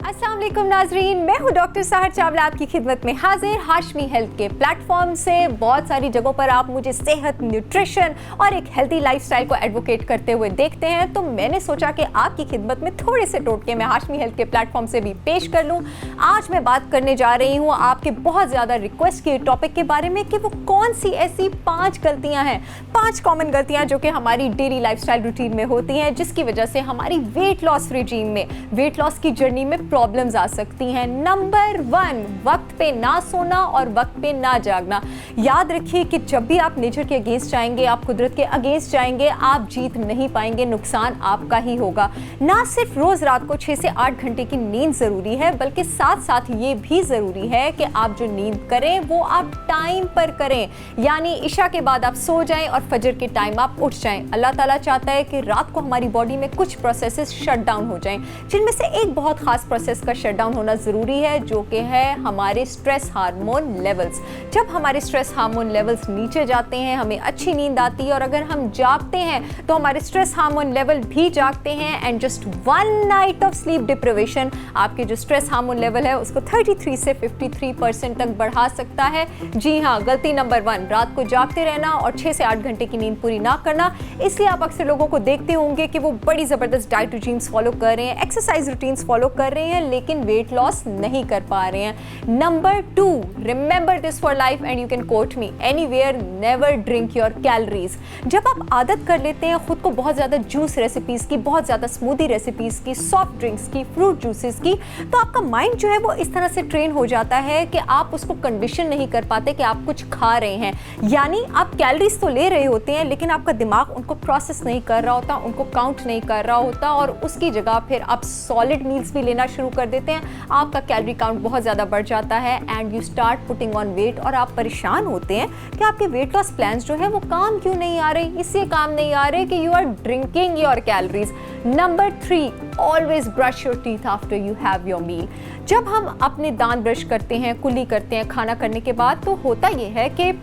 अस्सलाम वालेकुम नाजरीन, मैं हूं डॉक्टर सहर चावला आपकी खिदमत में हाजिर। हाशमी हेल्थ के प्लेटफॉर्म से बहुत सारी जगहों पर आप मुझे सेहत, न्यूट्रिशन और एक हेल्दी लाइफस्टाइल को एडवोकेट करते हुए देखते हैं, तो मैंने सोचा कि आपकी खिदमत में थोड़े से टोटके मैं हाशमी हेल्थ के प्लेटफॉर्म से भी पेश कर लूँ। आज मैं बात करने जा रही हूँ आपके बहुत ज़्यादा रिक्वेस्ट के टॉपिक के बारे में कि वो कौन सी ऐसी 5 गलतियाँ हैं, 5 कॉमन गलतियाँ जो कि हमारी डेली लाइफस्टाइल रूटीन में होती हैं, जिसकी वजह से हमारी वेट लॉस रेजीम में, वेट लॉस की जर्नी में प्रॉब्लम्स आ सकती हैं। नंबर 1, वक्त पे ना सोना और वक्त पे ना जागना। याद रखिए कि जब भी आप नेचर के अगेंस्ट जाएंगे, आप कुदरत के अगेंस्ट जाएंगे, आप जीत नहीं पाएंगे, नुकसान आपका ही होगा। ना सिर्फ रोज रात को 6 से 8 घंटे की नींद जरूरी है, बल्कि साथ साथ ये भी जरूरी है कि आप जो नींद करें वो आप टाइम पर करें, यानी इशा के बाद आप सो जाएं और फजर के टाइम आप उठ जाएं। अल्लाह ताला चाहता है कि रात को हमारी बॉडी में कुछ प्रोसेसेस शट डाउन हो जाएं, जिनमें से एक बहुत खास प्रोसेस का शटडाउन होना जरूरी है, जो कि है हमारे स्ट्रेस हार्मोन लेवल्स। जब हमारे स्ट्रेस हार्मोन लेवल्स नीचे जाते हैं, हमें अच्छी नींद आती है, और अगर हम जागते हैं तो हमारे स्ट्रेस हार्मोन लेवल भी जागते हैं। And just 1 night of sleep deprivation आपके जो स्ट्रेस हार्मोन लेवल है उसको 33 से 53% तक बढ़ा सकता है। जी हाँ, गलती नंबर 1, रात को जागते रहना और 6 से 8 घंटे की नींद पूरी ना करना। इसलिए आप अक्सर लोगों को देखते होंगे कि वो बड़ी ज़बरदस्त डाइट रूटीन्स फॉलो कर रहे हैं, एक्सरसाइज रूटीन्स फॉलो कर रहे हैं, लेकिन वेट लॉस नहीं कर पा रहे हैं। Number 2, remember this for life and you can quote me anywhere, never drink your calories. जब आप आदत कर लेते हैं खुद को बहुत ज़्यादा जूस रेसिपीज़ की, बहुत ज़्यादा स्मूदी रेसिपीज़ की, सॉफ्ट ड्रिंक्स की, फ्रूट जूसेस की, तो आपका माइंड जो है वो इस तरह से ट्रेन हो जाता है कि आप उसको कंडीशन नहीं कर पाते कि आप कुछ खा रहे हैं। यानी आप कैलोरीज तो ले रहे होते हैं, लेकिन आपका दिमाग उनको प्रोसेस नहीं कर रहा होता, उनको काउंट नहीं कर रहा होता, और उसकी जगह फिर आप सॉलिड मील्स भी लेना शुरू कर देते हैं। आपका कैलोरी काउंट बहुत ज़्यादा बढ़ जाता है and you start putting on weight, और आप परेशान होते हैं कि आपके वेट लॉस प्लान्स जो है वो काम क्यों नहीं आ रहे। इसलिए काम नहीं आ रहे कि you are drinking your calories. Number 3, always brush your teeth after you have your meal. जब हम अपने दांत ब्रश करते हैं, कुल्ली करते हैं खाना करने के बाद, तो होता यह है कि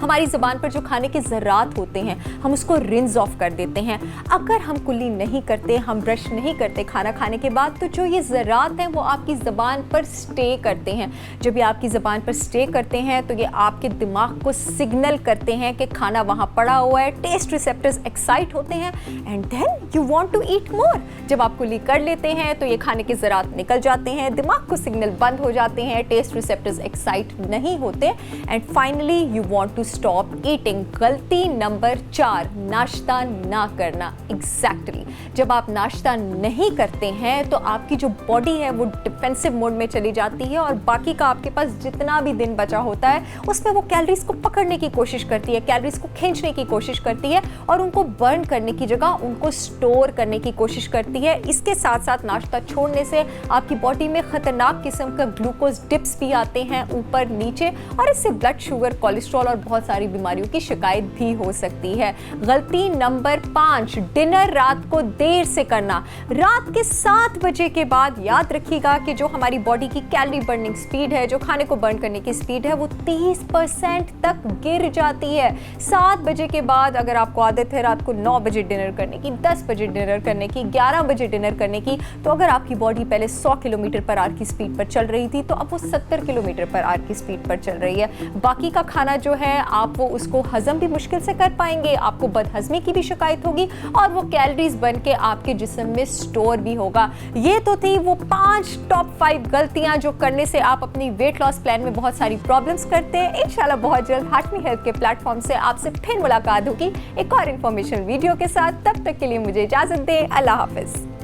हमारी ज़ुबान पर जो खाने के ज़र्रात होते हैं हम उसको रिंस ऑफ कर देते हैं। अगर हम कुल्ली नहीं करते, हम ब्रश नहीं करते खाना खाने के बाद, तो जो ये ज़र्रात हैं वो आपकी ज़ुबान पर स्टे करते हैं। जब ये आपकी ज़ुबान पर स्टे करते हैं तो ये आपके दिमाग को सिग्नल करते हैं कि खाना वहाँ पड़ा हुआ है, टेस्ट रिसेप्टर्स एक्साइट होते हैं and then you want to eat more. जब आप कुल्ली कर लेते हैं तो ये खाने के ज़र्रात निकल जाते हैं, दिमाग को सिग्नल बंद हो जाते हैं, टेस्ट रिसेप्टर्स एक्साइट नहीं होते and finally you want to stop eating. गलती नंबर 4, नाश्ता ना करना। एग्जैक्टली जब आप नाश्ता नहीं करते हैं तो आपकी जो बॉडी है वो डिफेंसिव मोड में चली जाती है, और बाकी का आपके पास जितना भी दिन बचा होता है उसमें वो कैलोरीज को पकड़ने की कोशिश करती है, कैलोरीज को खींचने की कोशिश करती है, और उनको बर्न करने की जगह उनको स्टोर करने की कोशिश करती है। इसके साथ साथ नाश्ता छोड़ने से आपकी बॉडी में खतरनाक किस्म का ग्लूकोज डिप्स भी आते हैं ऊपर नीचे, और इससे ब्लड शुगर, कोलेस्ट्रॉल और बहुत सारी बीमारियों की शिकायत भी हो सकती है। गलती नंबर 5, डिनर रात को देर से करना। रात के 7 बजे के बाद याद रखिएगा कि जो हमारी बॉडी की कैलोरी बर्निंग स्पीड है, जो खाने को बर्न करने की स्पीड है, वो 30% तक गिर जाती है। 7 बजे के बाद अगर आपको आदत है रात को 9 बजे डिनर करने की, 10 बजे डिनर करने की, 11 बजे डिनर करने की, तो अगर आपकी बॉडी पहले 100 किलोमीटर पर आवर की स्पीड पर चल रही थी तो अब वो 70 किलोमीटर पर आवर की स्पीड पर चल रही है। बाकी का खाना जो है आप वो उसको हजम भी मुश्किल से कर पाएंगे, आपको बदहजमी की भी शिकायत होगी, और वो कैलोरीज बन के आपके जिस्म में स्टोर भी होगा। ये तो थी वो 5 टॉप 5 गलतियां जो करने से आप अपनी वेट लॉस प्लान में बहुत सारी प्रॉब्लम्स करते हैं। इंशाल्लाह बहुत जल्द हाशमी हेल्थ के प्लेटफॉर्म से आपसे फिर मुलाकात होगी एक और इन्फॉर्मेशन वीडियो के साथ। तब तक के लिए मुझे इजाजत दें। अल्लाह हाफिज।